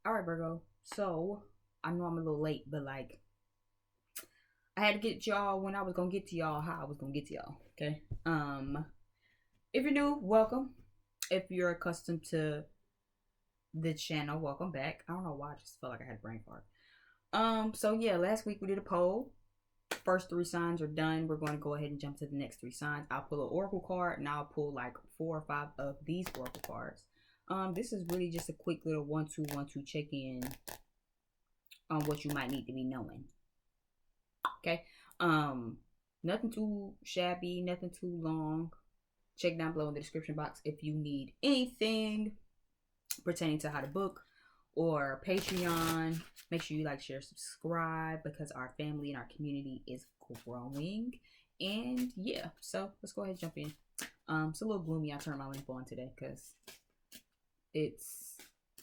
All right, Virgo. So I know I'm a little late, but like I had to get y'all when I was gonna get to y'all, how I was gonna get to y'all. Okay. If you're new, welcome. If you're accustomed to the channel, welcome back. I don't know why I just felt like I had a brain fart. So yeah, last week we did a poll. First three signs are done. We're going to go ahead and jump to the next three signs. I'll pull an oracle card and I'll pull like 4 or 5 of these oracle cards. This is really just a quick little 1-2-1-2 check in on what you might need to be knowing. Okay. Nothing too shabby, nothing too long. Check down below in the description box if you need anything pertaining to how to book or Patreon. Make sure you like, share, subscribe because our family and our community is growing. And yeah, so let's go ahead and jump in. It's a little gloomy. I turned my lamp on today because it's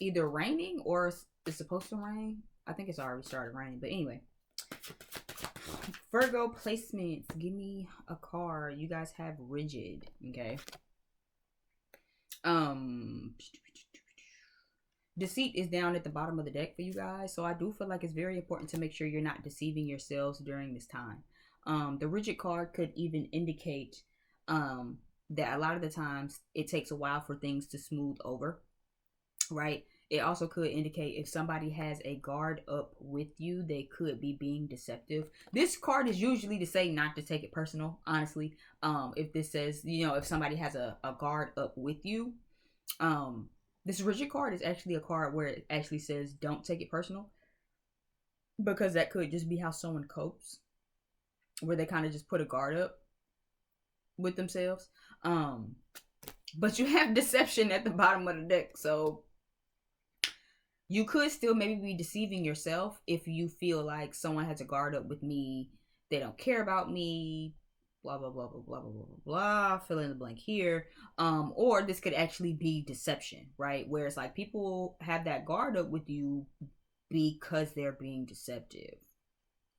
either raining or it's supposed to rain. I think it's already started raining, but anyway. Virgo placements. Give me a card. You guys have rigid. Okay. Deceit is down at the bottom of the deck for you guys. So I do feel like it's very important to make sure you're not deceiving yourselves during this time. The rigid card could even indicate that a lot of the times it takes a while for things to smooth over, right? It also could indicate if somebody has a guard up with you, they could be being deceptive. This card is usually to say not to take it personal, honestly. If this says, if somebody has a guard up with you, this rigid card is actually a card where it actually says don't take it personal, because that could just be how someone copes, where they kind of just put a guard up with themselves. But you have deception at the bottom of the deck, so you could still maybe be deceiving yourself if you feel like someone has a guard up with me, they don't care about me, blah blah blah blah blah blah blah blah, fill in the blank here. Or this could actually be deception, right? Where it's like people have that guard up with you because they're being deceptive.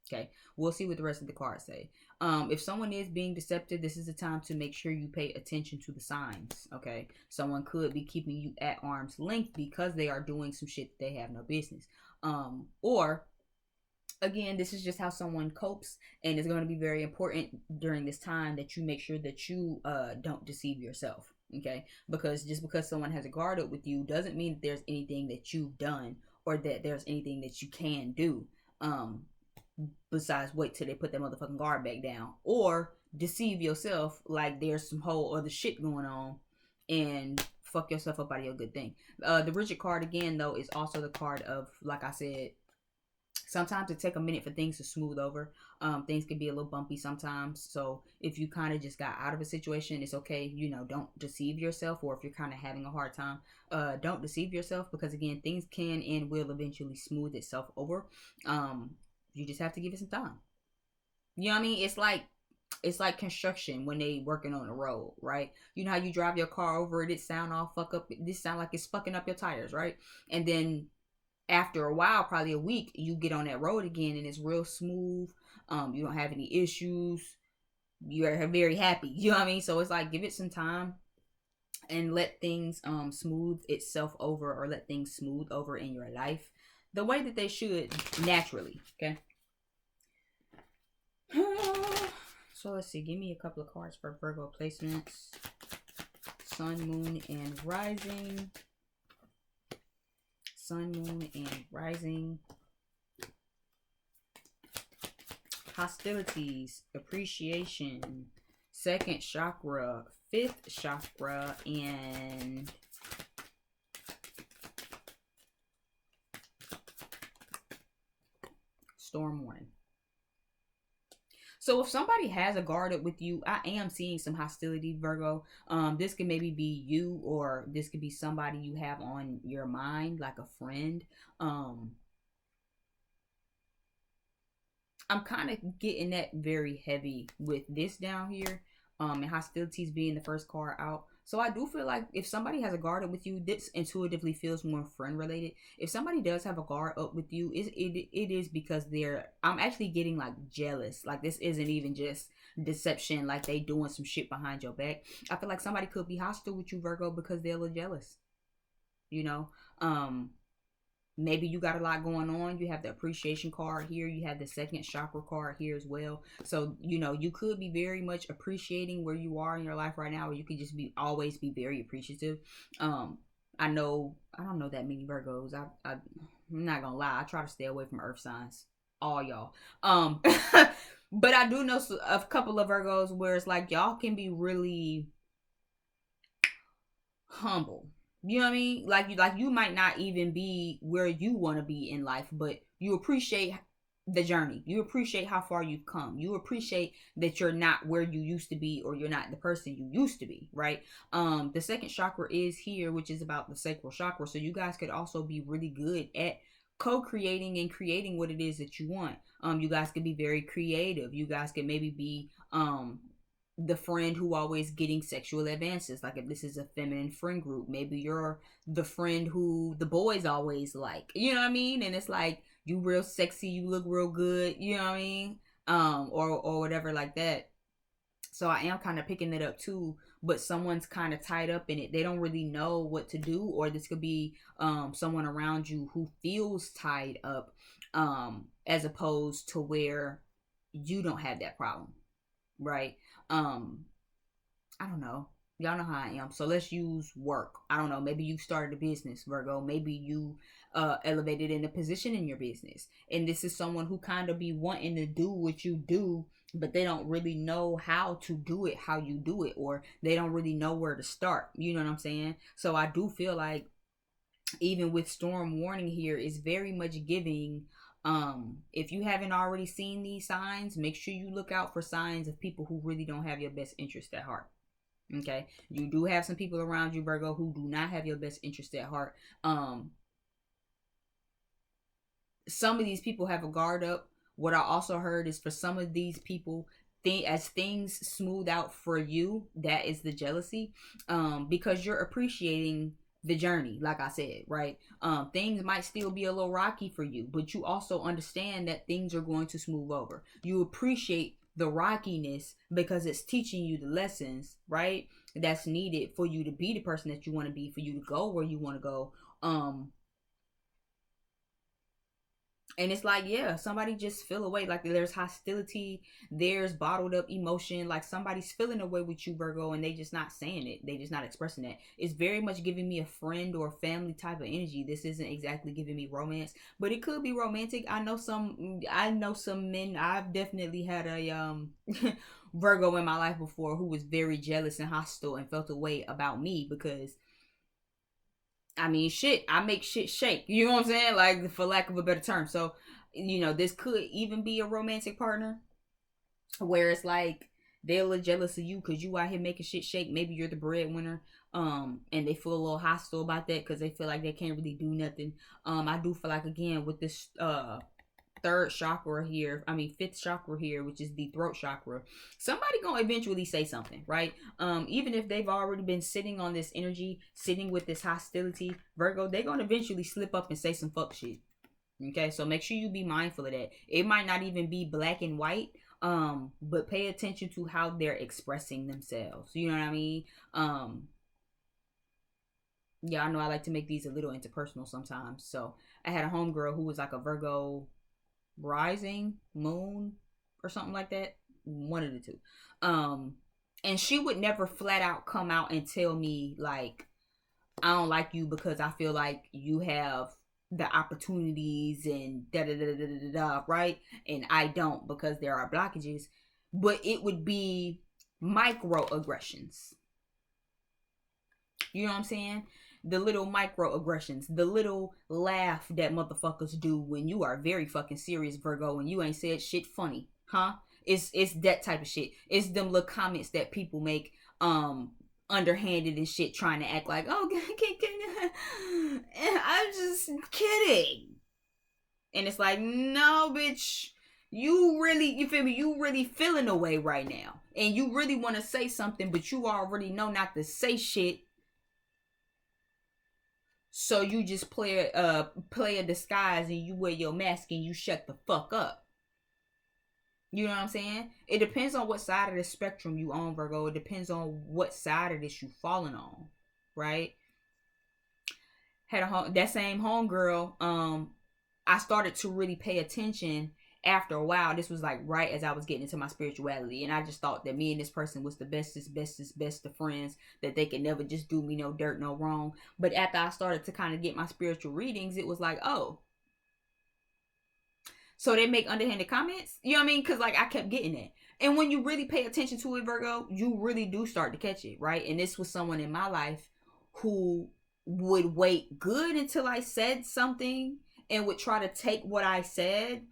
Okay, we'll see what the rest of the cards say. If someone is being deceptive, this is the time to make sure you pay attention to the signs. Okay, someone could be keeping you at arm's length because they are doing some shit that they have no business. Or again, this is just how someone copes, and it's going to be very important during this time that you make sure that you don't deceive yourself. Okay, because just because someone has a guard up with you doesn't mean that there's anything that you've done or that there's anything that you can do. Besides wait till they put that motherfucking guard back down, or deceive yourself like there's some whole other shit going on and fuck yourself up out of your good thing. The rigid card again though is also the card of, like I said, sometimes it take a minute for things to smooth over. Things can be a little bumpy sometimes, so if you kind of just got out of a situation, it's okay, don't deceive yourself. Or if you're kind of having a hard time, don't deceive yourself, because again, things can and will eventually smooth itself over. You just have to give it some time. You know what I mean? It's like construction when they working on the road, right? You know how you drive your car over it sound all fuck up. This sound like it's fucking up your tires, right? And then after a while, probably a week, you get on that road again and it's real smooth. You don't have any issues. You're very happy. You know what I mean? So it's like, give it some time and let things smooth itself over, or let things smooth over in your life the way that they should naturally. Okay. So let's see. Give me a couple of cards for Virgo placements. Sun, moon, and rising. Sun, moon, and rising. Hostilities, appreciation, second chakra, fifth chakra, and storm warning. So if somebody has a guard up with you, I am seeing some hostility, Virgo. This could maybe be you, or this could be somebody you have on your mind, like a friend. I'm kind of getting that very heavy with this down here. And hostilities being the first card out. So I do feel like if somebody has a guard up with you, this intuitively feels more friend related. If somebody does have a guard up with you, it is because I'm actually getting like jealous. Like this isn't even just deception, like they doing some shit behind your back. I feel like somebody could be hostile with you, Virgo, because they're a little jealous. maybe you got a lot going on. You have the appreciation card here. You have the second chakra card here as well. So, you know, you could be very much appreciating where you are in your life right now, or you could just be always be very appreciative. I don't know that many Virgos. I'm not gonna lie. I try to stay away from earth signs. All y'all. But I do know a couple of Virgos where it's like y'all can be really humble. You know what I mean? Like you might not even be where you want to be in life, but you appreciate the journey. You appreciate how far you've come. You appreciate that you're not where you used to be, or you're not the person you used to be, right? The second chakra is here, which is about the sacral chakra. So you guys could also be really good at co-creating and creating what it is that you want. You guys could be very creative. You guys could maybe be the friend who always getting sexual advances. Like if this is a feminine friend group, maybe you're the friend who the boys always like. You know what I mean? And it's like, you real sexy, you look real good, you know what I mean? Or whatever like that. So I am kind of picking it up too, but someone's kind of tied up in it. They don't really know what to do, or this could be someone around you who feels tied up, as opposed to where you don't have that problem, right? I don't know. Y'all know how I am. So let's use work. I don't know. Maybe you started a business, Virgo. Maybe you elevated in a position in your business. And this is someone who kind of be wanting to do what you do, but they don't really know how to do it, how you do it, or they don't really know where to start. You know what I'm saying? So I do feel like even with storm warning here is very much giving. If you haven't already seen these signs, make sure you look out for signs of people who really don't have your best interest at heart. Okay, you do have some people around you, Virgo, who do not have your best interest at heart. Some of these people have a guard up. What I also heard is for some of these people, as things smooth out for you, that is the jealousy, because you're appreciating the journey. Like I said, right? Things might still be a little rocky for you, but you also understand that things are going to smooth over. You appreciate the rockiness because it's teaching you the lessons, right, that's needed for you to be the person that you want to be, for you to go where you want to go. And it's like, yeah, somebody just feel away. Like there's hostility, there's bottled up emotion. Like somebody's feeling away with you, Virgo, and they just not saying it. They just not expressing that. It's very much giving me a friend or family type of energy. This isn't exactly giving me romance, but it could be romantic. I know some men. I've definitely had a Virgo in my life before who was very jealous and hostile and felt a way about me because, I mean, shit, I make shit shake. You know what I'm saying? Like, for lack of a better term. So, you know, this could even be a romantic partner where it's like they're jealous of you because you out here making shit shake. Maybe you're the breadwinner. And they feel a little hostile about that because they feel like they can't really do nothing. I do feel like, again, with this fifth chakra here, which is the throat chakra, somebody gonna eventually say something, right? Even if they've already been sitting on this energy, sitting with this hostility, Virgo, they gonna eventually slip up and say some fuck shit. Okay, so make sure you be mindful of that. It might not even be black and white, but pay attention to how they're expressing themselves. You know what I mean? Yeah, I know I like to make these a little interpersonal sometimes. So I had a homegirl who was like a Virgo rising, moon, or something like that. One of the two. And she would never flat out come out and tell me like, I don't like you because I feel like you have the opportunities and da da da da da da, right? And I don't because there are blockages. But it would be microaggressions. You know what I'm saying? The little microaggressions, the little laugh that motherfuckers do when you are very fucking serious, Virgo, and you ain't said shit funny, huh? It's that type of shit. It's them little comments that people make, underhanded and shit, trying to act like, oh, I'm just kidding. And it's like, no, bitch, you feel me? You really feeling away right now, and you really want to say something, but you already know not to say shit. So you just play a disguise and you wear your mask and you shut the fuck up. You know what I'm saying? It depends on what side of the spectrum you on, Virgo. It depends on what side of this you falling on, right? had that same homegirl. I started to really pay attention after a while. This was like right as I was getting into my spirituality, and I just thought that me and this person was the best of friends, that they could never just do me no dirt, no wrong. But after I started to kind of get my spiritual readings, it was like, oh, so they make underhanded comments. You know what I mean? Because like I kept getting it. And when you really pay attention to it, Virgo, you really do start to catch it, right? And this was someone in my life who would wait good until I said something and would try to take what I said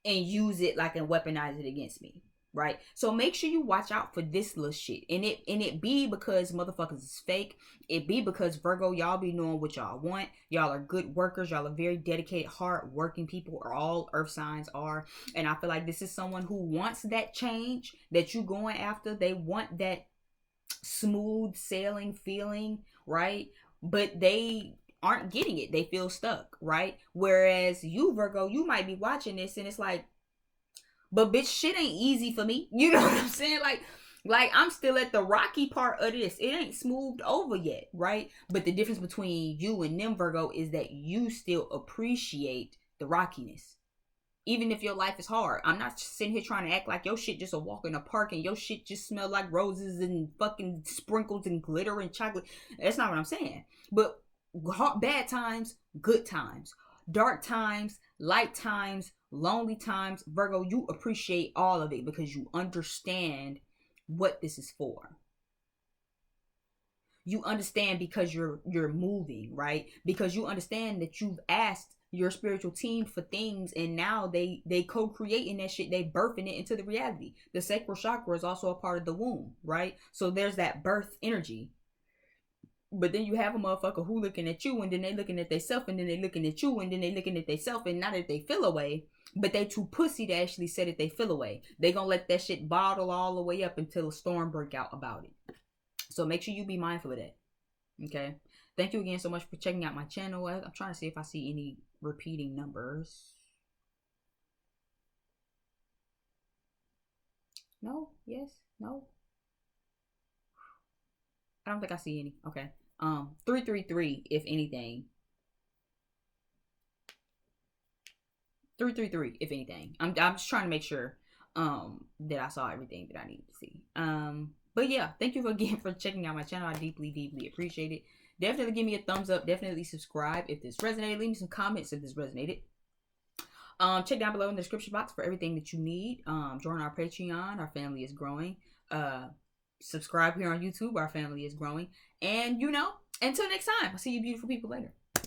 and use it like and weaponize it against me. Right? So make sure you watch out for this little shit. And it be because motherfuckers is fake. It be because Virgo, y'all be knowing what y'all want. Y'all are good workers. Y'all are very dedicated, hard working people, or all earth signs are. And I feel like this is someone who wants that change that you going after. They want that smooth sailing feeling, right? But they aren't getting it. They feel stuck, right? Whereas you, Virgo, you might be watching this and it's like, but bitch, shit ain't easy for me. You know what I'm saying? Like I'm still at the rocky part of this. It ain't smoothed over yet, right? But the difference between you and them, Virgo, is that you still appreciate the rockiness. Even if your life is hard. I'm not sitting here trying to act like your shit just a walk in the park and your shit just smell like roses and fucking sprinkles and glitter and chocolate. That's not what I'm saying. But bad times, good times, dark times, light times, lonely times, Virgo, you appreciate all of it because you understand what this is for. You understand because you're moving, right? Because you understand that you've asked your spiritual team for things and now they co-creating that shit, they birthing it into the reality. The sacral chakra is also a part of the womb, right? So there's that birth energy. But then you have a motherfucker who looking at you and then they looking at themselves and then they looking at you and then they looking at themselves, and not that they feel away, but they too pussy to actually say that they feel away. They gonna let that shit bottle all the way up until a storm break out about it. So make sure you be mindful of that. Okay. Thank you again so much for checking out my channel. I'm trying to see if I see any repeating numbers. No? Yes? No? I don't think I see any. Okay. 333, if anything. 333, if anything. I'm just trying to make sure that I saw everything that I need to see. But yeah, thank you again for checking out my channel. I deeply appreciate it. Definitely give me a thumbs up. Definitely subscribe if this resonated. Leave me some comments if this resonated. Check down below in the description box for everything that you need. Join our Patreon. Our family is growing. Subscribe here on YouTube. Our family is growing. And you know, until next time, I'll see you beautiful people later.